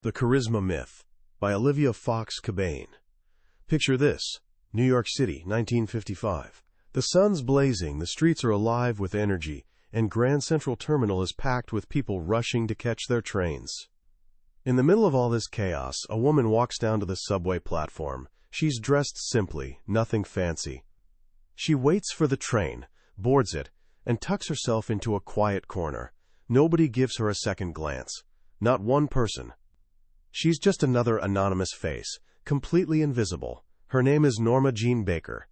The Charisma Myth by Olivia Fox Cabane. Picture this: New York City, 1955. The sun's blazing, the streets are alive with energy, and Grand Central Terminal is packed with people rushing to catch their trains. In the middle of all this chaos, a woman walks down to the subway platform. She's dressed simply, nothing fancy. She waits for the train, boards it, and tucks herself into a quiet corner. Nobody gives her a second glance. Not one person. She's just another anonymous face, completely invisible. Her name is Norma Jean Baker.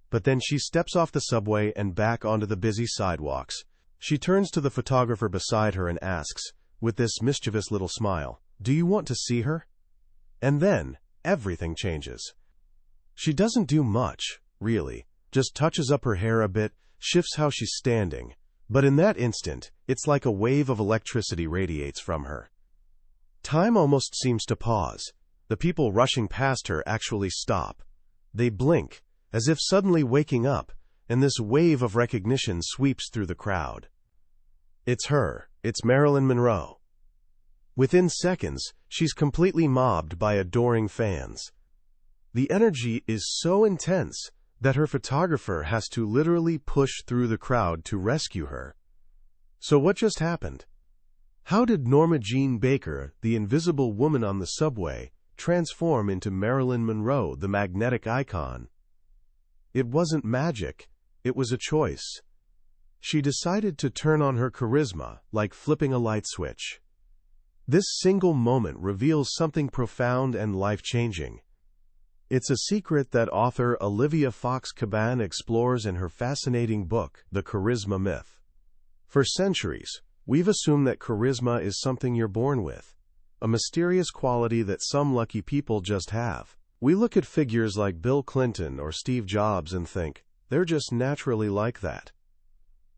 But then she steps off the subway and back onto the busy sidewalks. She turns to the photographer beside her and asks, with this mischievous little smile, "Do you want to see her?" And then, everything changes. She doesn't do much, really, just touches up her hair a bit, shifts how she's standing. But in that instant, it's like a wave of electricity radiates from her. Time almost seems to pause. The people rushing past her actually stop. They blink, as if suddenly waking up, and this wave of recognition sweeps through the crowd. It's her. It's Marilyn Monroe. Within seconds, she's completely mobbed by adoring fans. The energy is so intense that her photographer has to literally push through the crowd to rescue her. So what just happened? How did Norma Jean Baker, the invisible woman on the subway, transform into Marilyn Monroe, the magnetic icon? It wasn't magic. It was a choice. She decided to turn on her charisma, like flipping a light switch. This single moment reveals something profound and life-changing. It's a secret that author Olivia Fox Cabane explores in her fascinating book, The Charisma Myth. For centuries, we've assumed that charisma is something you're born with, a mysterious quality that some lucky people just have. We look at figures like Bill Clinton or Steve Jobs and think, they're just naturally like that.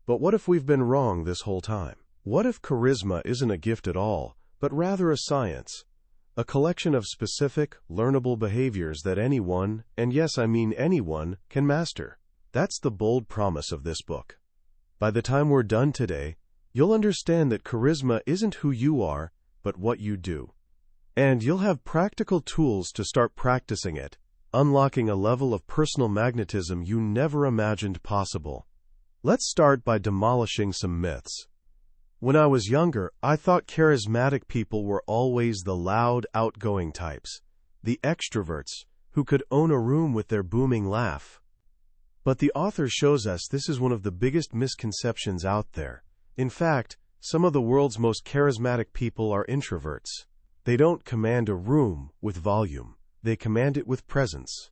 But what if we've been wrong this whole time? What if charisma isn't a gift at all, but rather a science? A collection of specific, learnable behaviors that anyone, and yes, I mean anyone, can master. That's the bold promise of this book. By the time we're done today, you'll understand that charisma isn't who you are, but what you do. And you'll have practical tools to start practicing it, unlocking a level of personal magnetism you never imagined possible. Let's start by demolishing some myths. When I was younger, I thought charismatic people were always the loud, outgoing types, the extroverts, who could own a room with their booming laugh. But the author shows us this is one of the biggest misconceptions out there. In fact, some of the world's most charismatic people are introverts. They don't command a room with volume. They command it with presence.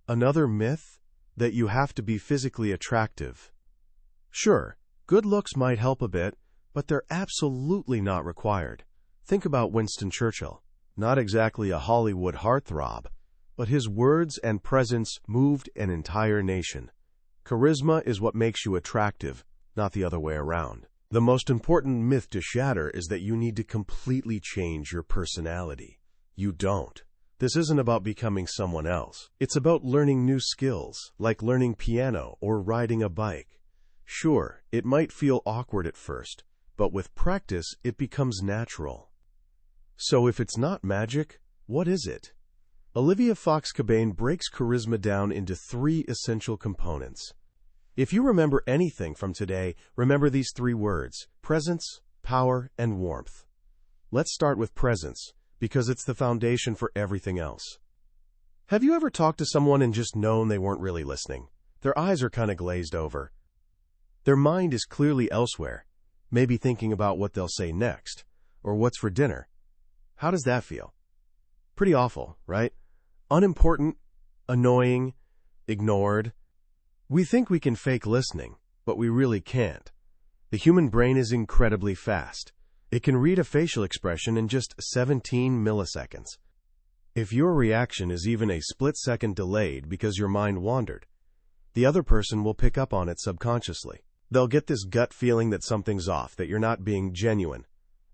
Another myth? That you have to be physically attractive. Sure, good looks might help a bit, but they're absolutely not required. Think about Winston Churchill. Not exactly a Hollywood heartthrob, but his words and presence moved an entire nation. Charisma is what makes you attractive, not the other way around. The most important myth to shatter is that you need to completely change your personality. You don't. This isn't about becoming someone else. It's about learning new skills, like learning piano or riding a bike. Sure, it might feel awkward at first, but with practice, it becomes natural. So if it's not magic, what is it? Olivia Fox Cabane breaks charisma down into 3 essential components. If you remember anything from today, remember these 3 words: presence, power, and warmth. Let's start with presence, because it's the foundation for everything else. Have you ever talked to someone and just known they weren't really listening? Their eyes are kind of glazed over. Their mind is clearly elsewhere, maybe thinking about what they'll say next, or what's for dinner. How does that feel? Pretty awful, right? Unimportant, annoying, ignored. We think we can fake listening, but we really can't. The human brain is incredibly fast. It can read a facial expression in just 17 milliseconds. If your reaction is even a split-second delayed because your mind wandered, the other person will pick up on it subconsciously. They'll get this gut feeling that something's off, that you're not being genuine.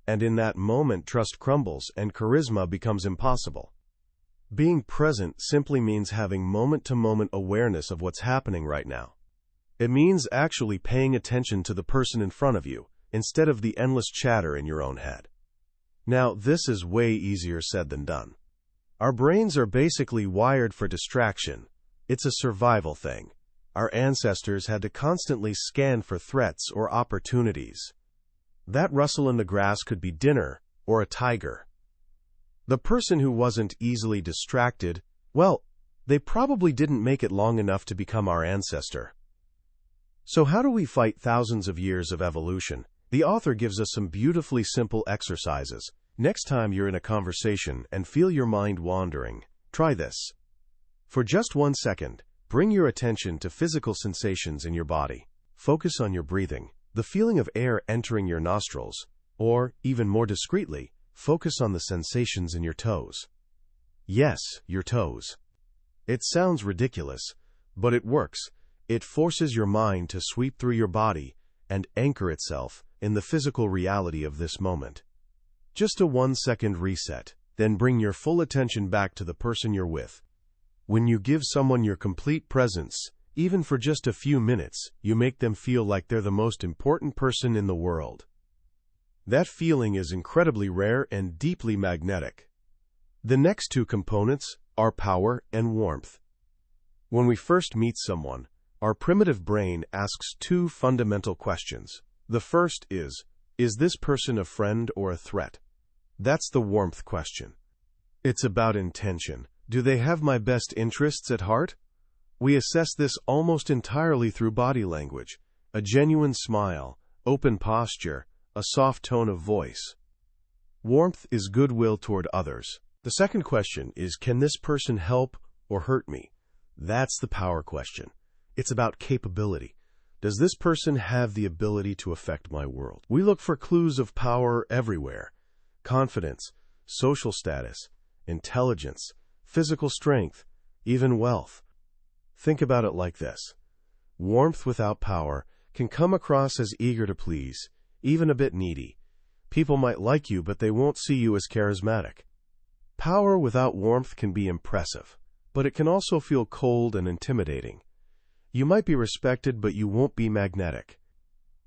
And in that moment, trust crumbles and charisma becomes impossible. Being present simply means having moment-to-moment awareness of what's happening right now. It means actually paying attention to the person in front of you, instead of the endless chatter in your own head. Now, this is way easier said than done. Our brains are basically wired for distraction. It's a survival thing. Our ancestors had to constantly scan for threats or opportunities. That rustle in the grass could be dinner or a tiger. The person who wasn't easily distracted, well, they probably didn't make it long enough to become our ancestor. So how do we fight thousands of years of evolution? The author gives us some beautifully simple exercises. Next time you're in a conversation and feel your mind wandering, try this. For just 1 second, bring your attention to physical sensations in your body. Focus on your breathing, the feeling of air entering your nostrils, or, even more discreetly, focus on the sensations in your toes. Yes, your toes. It sounds ridiculous, but it works. It forces your mind to sweep through your body and anchor itself in the physical reality of this moment. Just a 1-second reset, then bring your full attention back to the person you're with. When you give someone your complete presence, even for just a few minutes, you make them feel like they're the most important person in the world. That feeling is incredibly rare and deeply magnetic. The next two components are power and warmth. When we first meet someone, our primitive brain asks two fundamental questions. The first is this person a friend or a threat? That's the warmth question. It's about intention. Do they have my best interests at heart? We assess this almost entirely through body language, a genuine smile, open posture, a soft tone of voice. Warmth is goodwill toward others. The second question is, can this person help or hurt me? That's the power question. It's about capability. Does this person have the ability to affect my world? We look for clues of power everywhere. Confidence, social status, intelligence, physical strength, even wealth. Think about it like this. Warmth without power can come across as eager to please, even a bit needy. People might like you, but they won't see you as charismatic. Power without warmth can be impressive, but it can also feel cold and intimidating. You might be respected, but you won't be magnetic.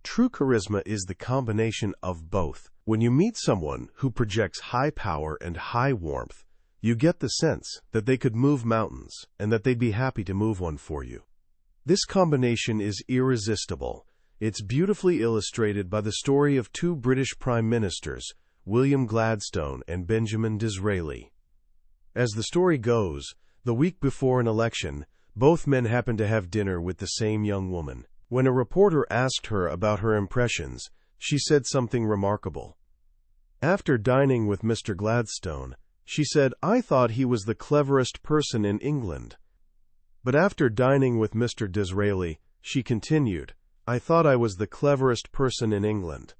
True charisma is the combination of both. When you meet someone who projects high power and high warmth, you get the sense that they could move mountains and that they'd be happy to move one for you. This combination is irresistible. It's beautifully illustrated by the story of two British prime ministers, William Gladstone and Benjamin Disraeli. As the story goes, the week before an election, both men happened to have dinner with the same young woman. When a reporter asked her about her impressions, she said something remarkable. After dining with Mr. Gladstone, she said, "I thought he was the cleverest person in England." But after dining with Mr. Disraeli, she continued, "I thought I was the cleverest person in England."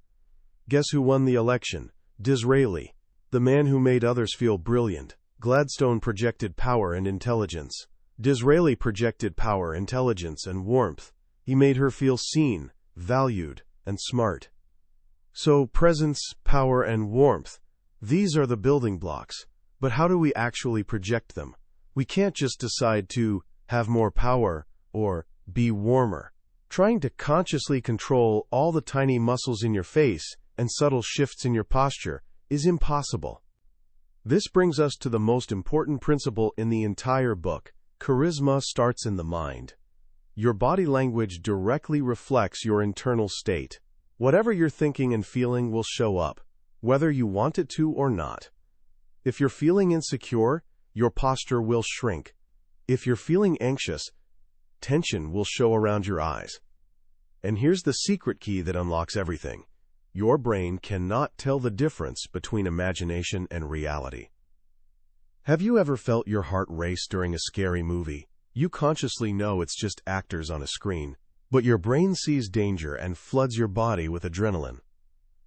Guess who won the election? Disraeli, the man who made others feel brilliant. Gladstone projected power and intelligence. Disraeli projected power, intelligence, and warmth. He made her feel seen, valued, and smart. So, presence, power, and warmth, these are the building blocks. But how do we actually project them? We can't just decide to have more power or be warmer. Trying to consciously control all the tiny muscles in your face and subtle shifts in your posture is impossible. This brings us to the most important principle in the entire book. Charisma starts in the mind. Your body language directly reflects your internal state. Whatever you're thinking and feeling will show up, whether you want it to or not. If you're feeling insecure, your posture will shrink. If you're feeling anxious, tension will show around your eyes. And here's the secret key that unlocks everything. Your brain cannot tell the difference between imagination and reality. Have you ever felt your heart race during a scary movie? You consciously know it's just actors on a screen, but your brain sees danger and floods your body with adrenaline.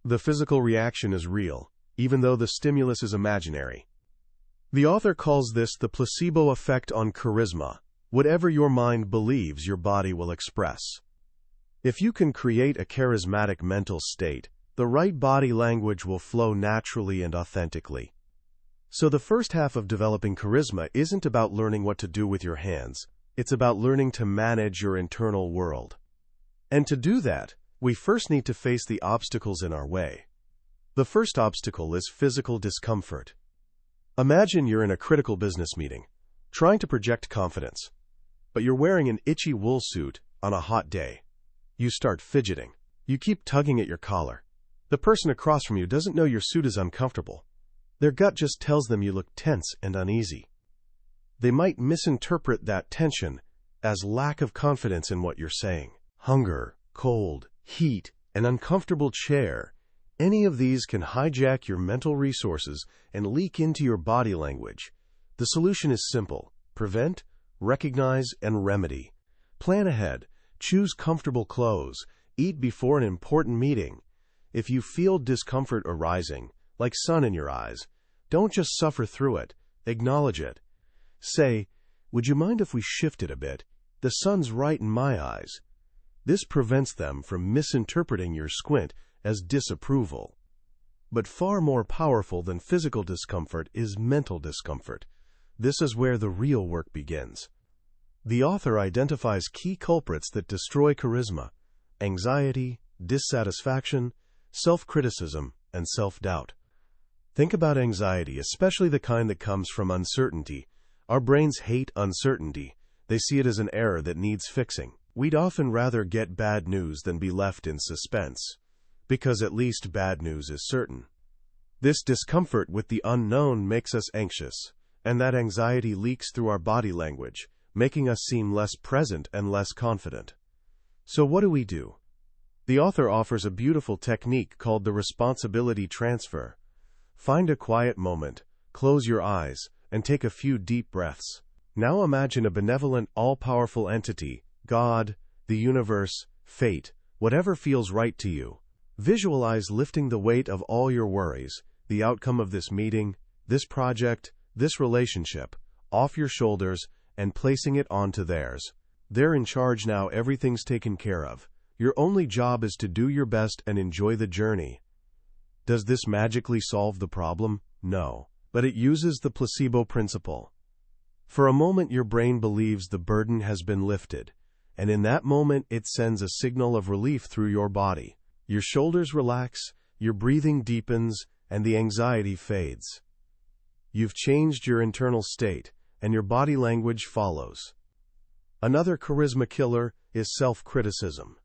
The physical reaction is real, even though the stimulus is imaginary. The author calls this the placebo effect on charisma. Whatever your mind believes, your body will express. If you can create a charismatic mental state, the right body language will flow naturally and authentically. So the first half of developing charisma isn't about learning what to do with your hands. It's about learning to manage your internal world. And to do that, we first need to face the obstacles in our way. The first obstacle is physical discomfort. Imagine you're in a critical business meeting, trying to project confidence, but you're wearing an itchy wool suit on a hot day. You start fidgeting. You keep tugging at your collar. The person across from you doesn't know your suit is uncomfortable. Their gut just tells them you look tense and uneasy. They might misinterpret that tension as lack of confidence in what you're saying. Hunger, cold, heat, an uncomfortable chair. Any of these can hijack your mental resources and leak into your body language. The solution is simple: prevent, recognize, and remedy. Plan ahead. Choose comfortable clothes. Eat before an important meeting. If you feel discomfort arising, like sun in your eyes, don't just suffer through it. Acknowledge it. Say, "Would you mind if we shifted a bit? The sun's right in my eyes." This prevents them from misinterpreting your squint as disapproval. But far more powerful than physical discomfort is mental discomfort. This is where the real work begins. The author identifies key culprits that destroy charisma: anxiety, dissatisfaction, self-criticism, and self-doubt. Think about anxiety, especially the kind that comes from uncertainty. Our brains hate uncertainty. They see it as an error that needs fixing. We'd often rather get bad news than be left in suspense, because at least bad news is certain. This discomfort with the unknown makes us anxious, and that anxiety leaks through our body language, making us seem less present and less confident. So what do? The author offers a beautiful technique called the responsibility transfer. Find a quiet moment, close your eyes, and take a few deep breaths. Now imagine a benevolent, all-powerful entity, God, the universe, fate, whatever feels right to you. Visualize lifting the weight of all your worries, the outcome of this meeting, this project, this relationship, off your shoulders and placing it onto theirs. They're in charge now. Everything's taken care of. Your only job is to do your best and enjoy the journey. Does this magically solve the problem? No, but it uses the placebo principle. For a moment, your brain believes the burden has been lifted, and in that moment, it sends a signal of relief through your body. Your shoulders relax, your breathing deepens, and the anxiety fades. You've changed your internal state, and your body language follows. Another charisma killer is self-criticism.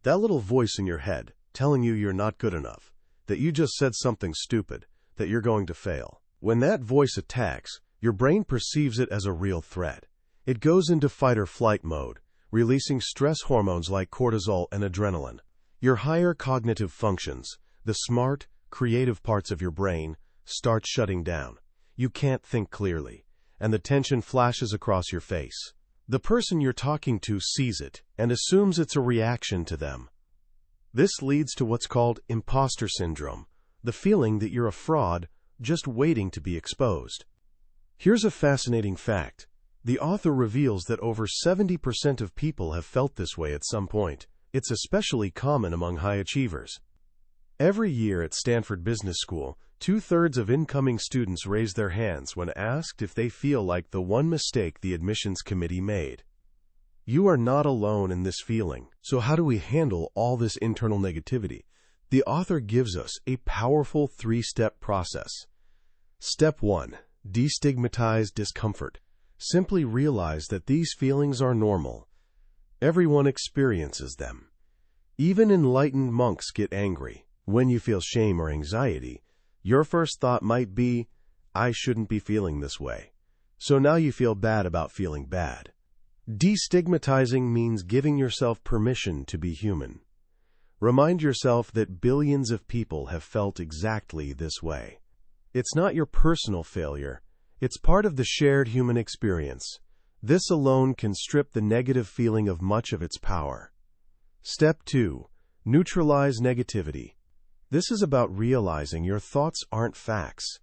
That little voice in your head telling you you're not good enough, that you just said something stupid, that you're going to fail. When that voice attacks, your brain perceives it as a real threat. It goes into fight-or-flight mode, releasing stress hormones like cortisol and adrenaline. Your higher cognitive functions, the smart, creative parts of your brain, start shutting down. You can't think clearly, and the tension flashes across your face. The person you're talking to sees it and assumes it's a reaction to them. This leads to what's called imposter syndrome, the feeling that you're a fraud just waiting to be exposed. Here's a fascinating fact. The author reveals that over 70% of people have felt this way at some point. It's especially common among high achievers. Every year at Stanford Business School, 2/3 of incoming students raise their hands when asked if they feel like the one mistake the admissions committee made. You are not alone in this feeling. So how do we handle all this internal negativity? The author gives us a powerful 3-step process. Step 1. Destigmatize discomfort. Simply realize that these feelings are normal. Everyone experiences them. Even enlightened monks get angry. When you feel shame or anxiety, your first thought might be, "I shouldn't be feeling this way." So now you feel bad about feeling bad. Destigmatizing means giving yourself permission to be human. Remind yourself that billions of people have felt exactly this way. It's not your personal failure. It's part of the shared human experience. This alone can strip the negative feeling of much of its power. Step 2. Neutralize negativity. This is about realizing your thoughts aren't facts.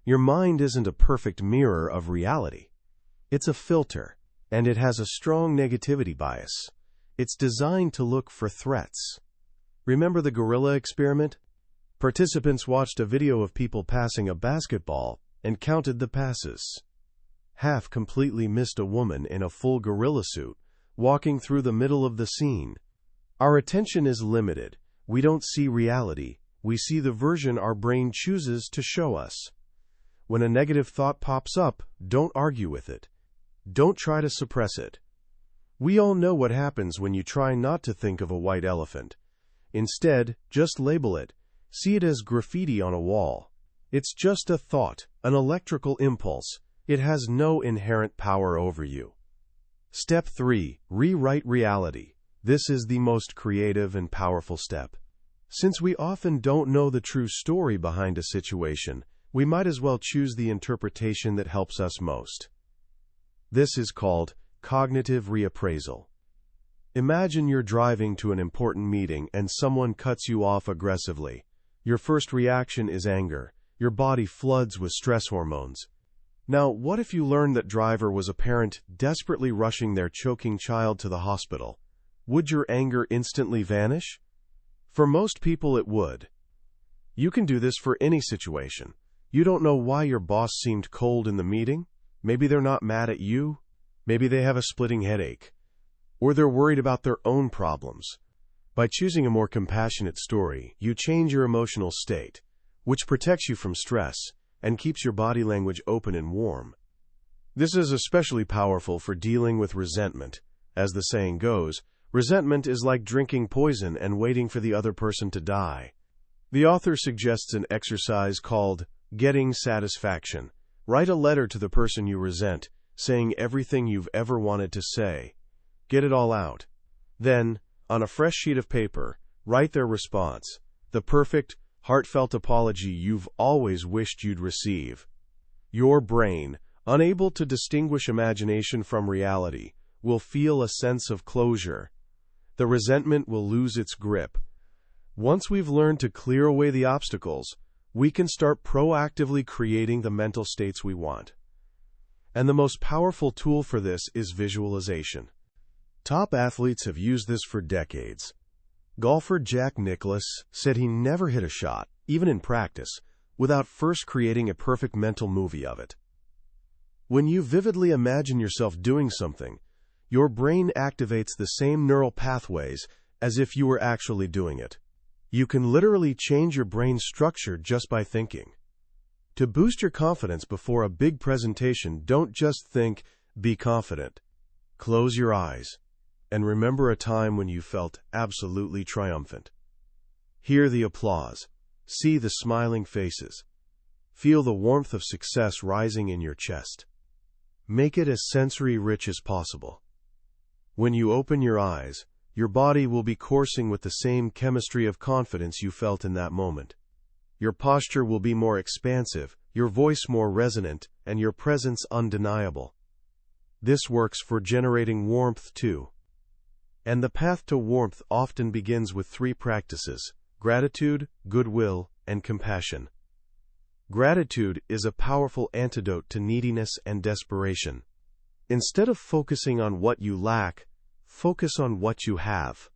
Your mind isn't a perfect mirror of reality. It's a filter, and it has a strong negativity bias. It's designed to look for threats. Remember the gorilla experiment? Participants watched a video of people passing a basketball and counted the passes. Half completely missed a woman in a full gorilla suit walking through the middle of the scene. Our attention is limited. We don't see reality. we see the version our brain chooses to show us. When a negative thought pops up, don't argue with it. Don't try to suppress it. We all know what happens when you try not to think of a white elephant. Instead, just label it. See it as graffiti on a wall. It's just a thought, an electrical impulse. It has no inherent power over you. Step 3. Rewrite reality. This is the most creative and powerful step. Since we often don't know the true story behind a situation, we might as well choose the interpretation that helps us most. This is called cognitive reappraisal. Imagine you're driving to an important meeting and someone cuts you off aggressively. Your first reaction is anger. Your body floods with stress hormones. Now, what if you learned that driver was a parent desperately rushing their choking child to the hospital? Would your anger instantly vanish? For most people, it would. You can do this for any situation. You don't know why your boss seemed cold in the meeting. Maybe they're not mad at you. Maybe they have a splitting headache. Or they're worried about their own problems. By choosing a more compassionate story, you change your emotional state, which protects you from stress and keeps your body language open and warm. This is especially powerful for dealing with resentment. As the saying goes, resentment is like drinking poison and waiting for the other person to die. The author suggests an exercise called getting satisfaction. Write a letter to the person you resent, saying everything you've ever wanted to say. Get it all out. Then, on a fresh sheet of paper, write their response, the perfect, heartfelt apology you've always wished you'd receive. Your brain, unable to distinguish imagination from reality, will feel a sense of closure. The resentment will lose its grip. Once we've learned to clear away the obstacles, we can start proactively creating the mental states we want. And the most powerful tool for this is visualization. Top athletes have used this for decades. Golfer Jack Nicklaus said he never hit a shot, even in practice, without first creating a perfect mental movie of it. When you vividly imagine yourself doing something, your brain activates the same neural pathways as if you were actually doing it. You can literally change your brain structure just by thinking. To boost your confidence before a big presentation, don't just think, be confident. Close your eyes and remember a time when you felt absolutely triumphant. Hear the applause. See the smiling faces. Feel the warmth of success rising in your chest. Make it as sensory-rich as possible. When you open your eyes, your body will be coursing with the same chemistry of confidence you felt in that moment. Your posture will be more expansive, your voice more resonant, and your presence undeniable. This works for generating warmth too. And the path to warmth often begins with 3 practices: gratitude, goodwill, and compassion. Gratitude is a powerful antidote to neediness and desperation. Instead of focusing on what you lack, focus on what you have.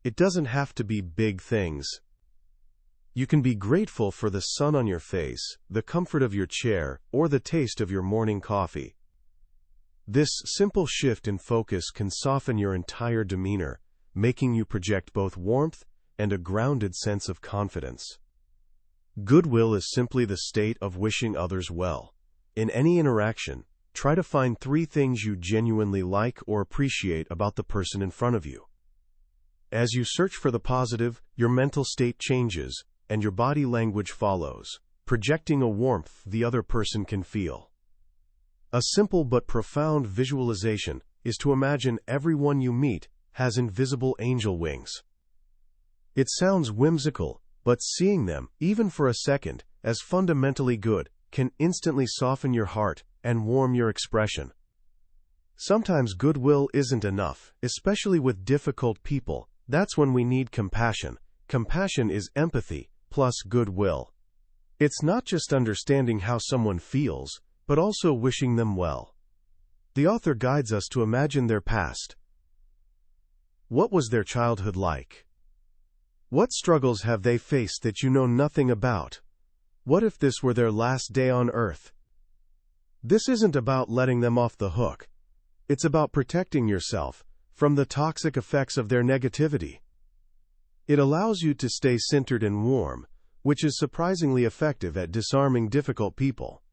It doesn't have to be big things. You can be grateful for the sun on your face, the comfort of your chair, or the taste of your morning coffee. This simple shift in focus can soften your entire demeanor, making you project both warmth and a grounded sense of confidence. Goodwill is simply the state of wishing others well. In any interaction, try to find 3 things you genuinely like or appreciate about the person in front of you. As you search for the positive, your mental state changes, and your body language follows, projecting a warmth the other person can feel. A simple but profound visualization is to imagine everyone you meet has invisible angel wings. It sounds whimsical, but seeing them, even for a second, as fundamentally good, can instantly soften your heart and warm your expression. Sometimes goodwill isn't enough, especially with difficult people. That's when we need compassion. Compassion is empathy plus goodwill. It's not just understanding how someone feels, but also wishing them well. The author guides us to imagine their past. What was their childhood like? What struggles have they faced that you know nothing about? What if this were their last day on Earth? This isn't about letting them off the hook. It's about protecting yourself from the toxic effects of their negativity. It allows you to stay centered and warm, which is surprisingly effective at disarming difficult people.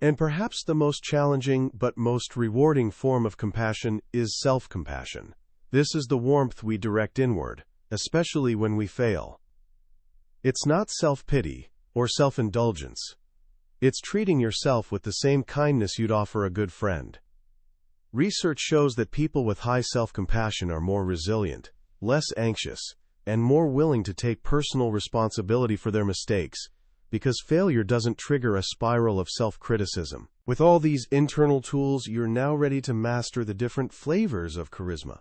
And perhaps the most challenging but most rewarding form of compassion is self-compassion. This is the warmth we direct inward, especially when we fail. It's not self-pity or self-indulgence. It's treating yourself with the same kindness you'd offer a good friend. Research shows that people with high self-compassion are more resilient, less anxious, and more willing to take personal responsibility for their mistakes, because failure doesn't trigger a spiral of self-criticism. With all these internal tools, you're now ready to master the different flavors of charisma.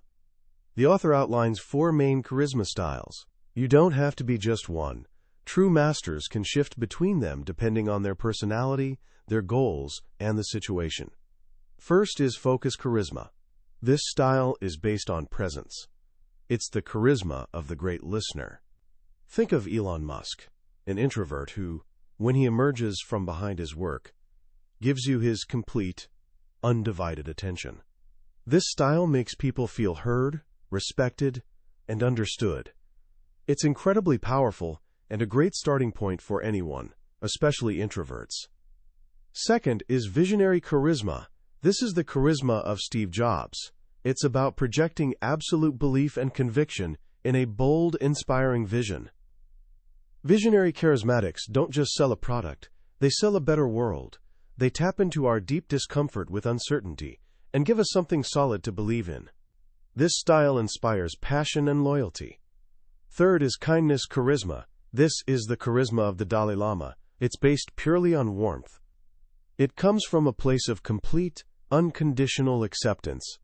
The author outlines 4 main charisma styles. You don't have to be just one. True masters can shift between them depending on their personality, their goals, and the situation. First is focus charisma. This style is based on presence. It's the charisma of the great listener. Think of Elon Musk, an introvert who, when he emerges from behind his work, gives you his complete, undivided attention. This style makes people feel heard, respected, and understood. It's incredibly powerful and a great starting point for anyone, especially introverts. Second is visionary charisma. This is the charisma of Steve Jobs. It's about projecting absolute belief and conviction in a bold, inspiring vision. Visionary charismatics don't just sell a product, they sell a better world. They tap into our deep discomfort with uncertainty and give us something solid to believe in. This style inspires passion and loyalty. Third is kindness charisma. This is the charisma of the Dalai Lama. It's based purely on warmth. It comes from a place of complete, unconditional acceptance.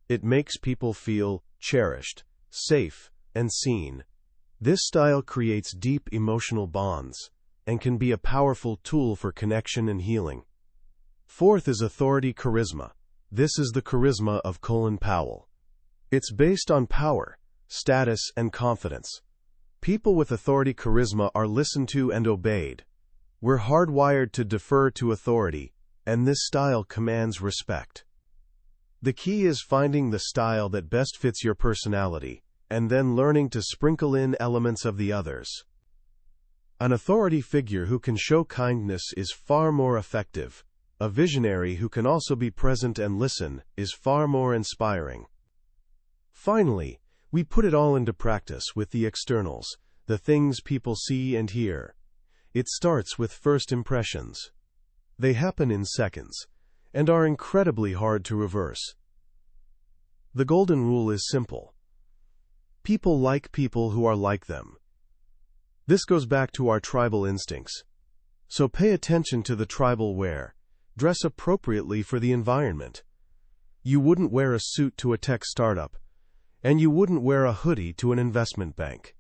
It makes people feel cherished, safe, and seen. This style creates deep emotional bonds and can be a powerful tool for connection and healing. Fourth is authority charisma. This is the charisma of Colin Powell. It's based on power, status, and confidence. People with authority charisma are listened to and obeyed. We're hardwired to defer to authority, and this style commands respect. The key is finding the style that best fits your personality, and then learning to sprinkle in elements of the others. An authority figure who can show kindness is far more effective. A visionary who can also be present and listen is far more inspiring. Finally, we put it all into practice with the externals, the things people see and hear. It starts with first impressions. They happen in seconds, and are incredibly hard to reverse. The golden rule is simple. People like people who are like them. This goes back to our tribal instincts. So pay attention to the tribal wear. Dress appropriately for the environment. You wouldn't wear a suit to a tech startup, and you wouldn't wear a hoodie to an investment bank.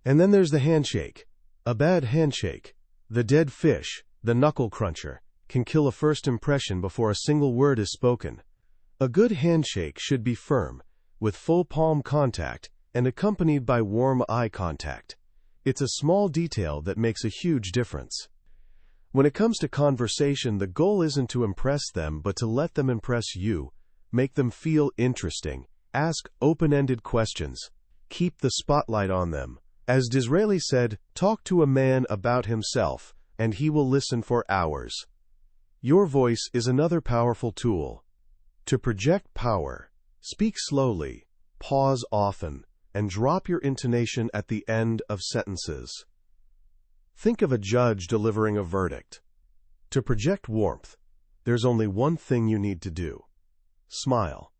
And then there's the handshake. A bad handshake, the dead fish, the knuckle cruncher, can kill a first impression before a single word is spoken. A good handshake should be firm, with full palm contact, and accompanied by warm eye contact. It's a small detail that makes a huge difference. When it comes to conversation, the goal isn't to impress them, but to let them impress you. Make them feel interesting. Ask open-ended questions. Keep the spotlight on them. As Disraeli said, talk to a man about himself, and he will listen for hours. Your voice is another powerful tool. To project power, speak slowly, pause often, and drop your intonation at the end of sentences. Think of a judge delivering a verdict. To project warmth, there's only one thing you need to do. Smile.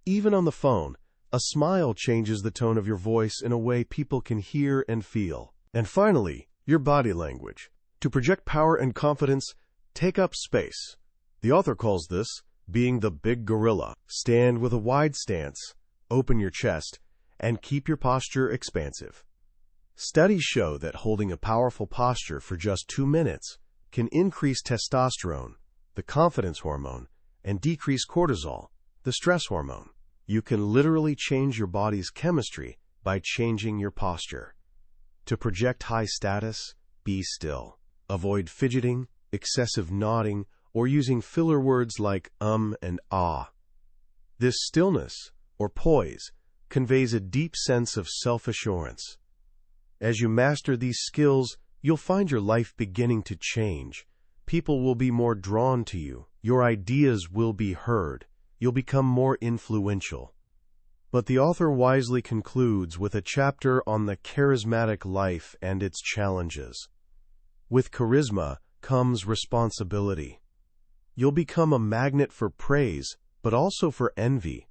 Even on the phone, a smile changes the tone of your voice in a way people can hear and feel. And finally, your body language. To project power and confidence, take up space. The author calls this being the big gorilla. Stand with a wide stance, open your chest, and keep your posture expansive. Studies show that holding a powerful posture for just 2 minutes can increase testosterone, the confidence hormone, and decrease cortisol, the stress hormone. You can literally change your body's chemistry by changing your posture. To project high status, be still. Avoid fidgeting, excessive nodding, or using filler words like and ah. This stillness, or poise, conveys a deep sense of self-assurance. As you master these skills, you'll find your life beginning to change. People will be more drawn to you. Your ideas will be heard. You'll become more influential. But the author wisely concludes with a chapter on the charismatic life and its challenges. With charisma comes responsibility. You'll become a magnet for praise, but also for envy.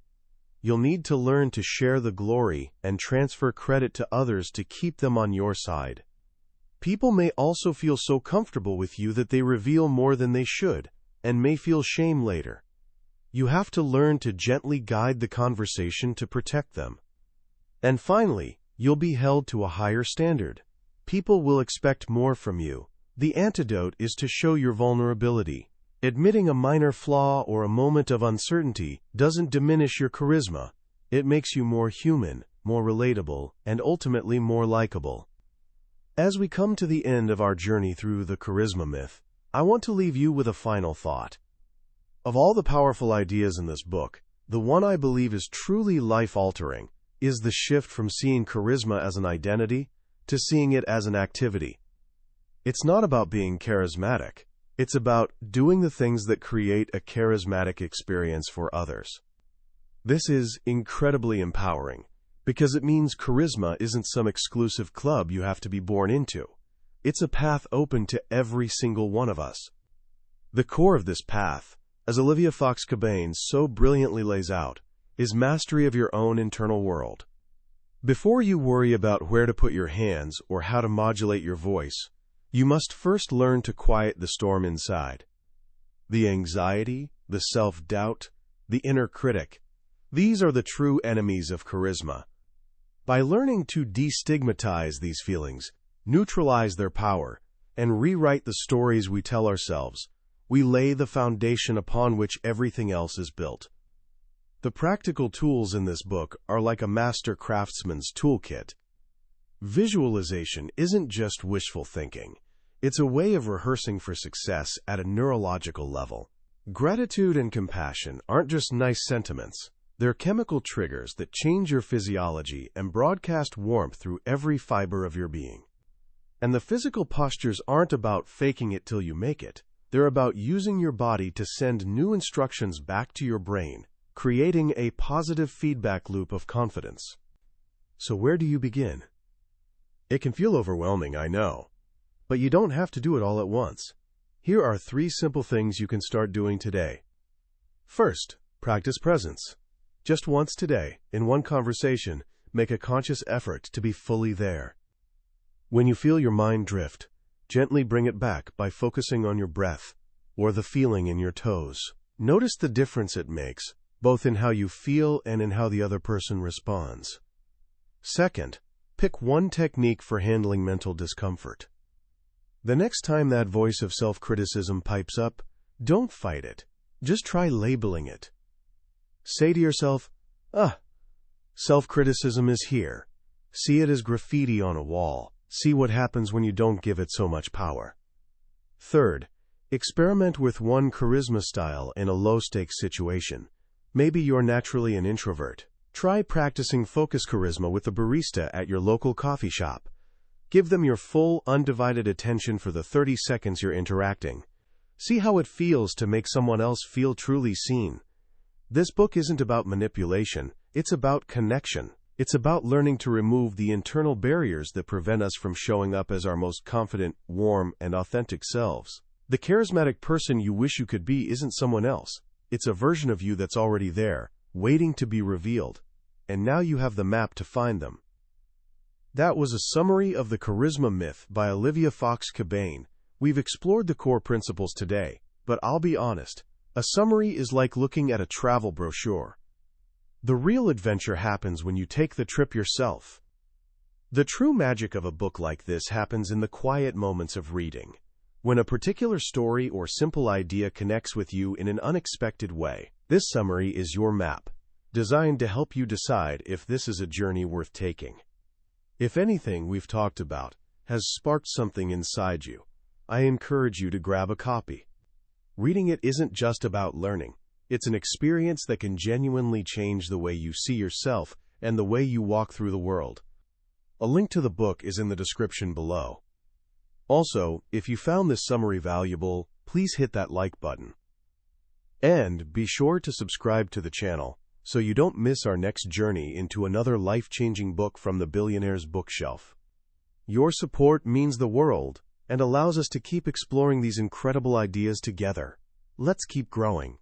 You'll need to learn to share the glory and transfer credit to others to keep them on your side. People may also feel so comfortable with you that they reveal more than they should, and may feel shame later. You have to learn to gently guide the conversation to protect them. And finally, you'll be held to a higher standard. People will expect more from you. The antidote is to show your vulnerability. Admitting a minor flaw or a moment of uncertainty doesn't diminish your charisma. It makes you more human, more relatable, and ultimately more likable. As we come to the end of our journey through the charisma myth, I want to leave you with a final thought. Of all the powerful ideas in this book, the one I believe is truly life-altering is the shift from seeing charisma as an identity to seeing it as an activity. It's not about being charismatic. It's about doing the things that create a charismatic experience for others. This is incredibly empowering because it means charisma isn't some exclusive club you have to be born into. It's a path open to every single one of us. The core of this path, as Olivia Fox Cabane so brilliantly lays out, is mastery of your own internal world. Before you worry about where to put your hands or how to modulate your voice, you must first learn to quiet the storm inside. The anxiety, the self-doubt, the inner critic, these are the true enemies of charisma. By learning to destigmatize these feelings, neutralize their power, and rewrite the stories we tell ourselves, we lay the foundation upon which everything else is built. The practical tools in this book are like a master craftsman's toolkit. Visualization isn't just wishful thinking. It's a way of rehearsing for success at a neurological level. Gratitude and compassion aren't just nice sentiments. They're chemical triggers that change your physiology and broadcast warmth through every fiber of your being. And the physical postures aren't about faking it till you make it. They're about using your body to send new instructions back to your brain, creating a positive feedback loop of confidence. So where do you begin? It can feel overwhelming, I know, but you don't have to do it all at once. Here are 3 simple things you can start doing today. First, practice presence. Just once today, in one conversation, make a conscious effort to be fully there. When you feel your mind drift, gently bring it back by focusing on your breath or the feeling in your toes. Notice the difference it makes, both in how you feel and in how the other person responds. Second, pick one technique for handling mental discomfort. The next time that voice of self-criticism pipes up, don't fight it. Just try labeling it. Say to yourself, self-criticism is here. See it as graffiti on a wall. See what happens when you don't give it so much power. Third, experiment with one charisma style in a low-stakes situation. Maybe you're naturally an introvert. Try practicing focus charisma with the barista at your local coffee shop. Give them your full, undivided attention for the 30 seconds you're interacting. See how it feels to make someone else feel truly seen. This book isn't about manipulation. It's about connection. It's about learning to remove the internal barriers that prevent us from showing up as our most confident, warm, and authentic selves. The charismatic person you wish you could be isn't someone else. It's a version of you that's already there, waiting to be revealed. And now you have the map to find them. That was a summary of the Charisma Myth by Olivia Fox Cabane. We've explored the core principles today, but I'll be honest, a summary is like looking at a travel brochure. The real adventure happens when you take the trip yourself. The true magic of a book like this happens in the quiet moments of reading, when a particular story or simple idea connects with you in an unexpected way. This summary is your map, designed to help you decide if this is a journey worth taking. If anything we've talked about has sparked something inside you, I encourage you to grab a copy. Reading it isn't just about learning. It's an experience that can genuinely change the way you see yourself and the way you walk through the world. A link to the book is in the description below. Also, if you found this summary valuable, please hit that like button. And be sure to subscribe to the channel so you don't miss our next journey into another life-changing book from the billionaire's bookshelf. Your support means the world and allows us to keep exploring these incredible ideas together. Let's keep growing.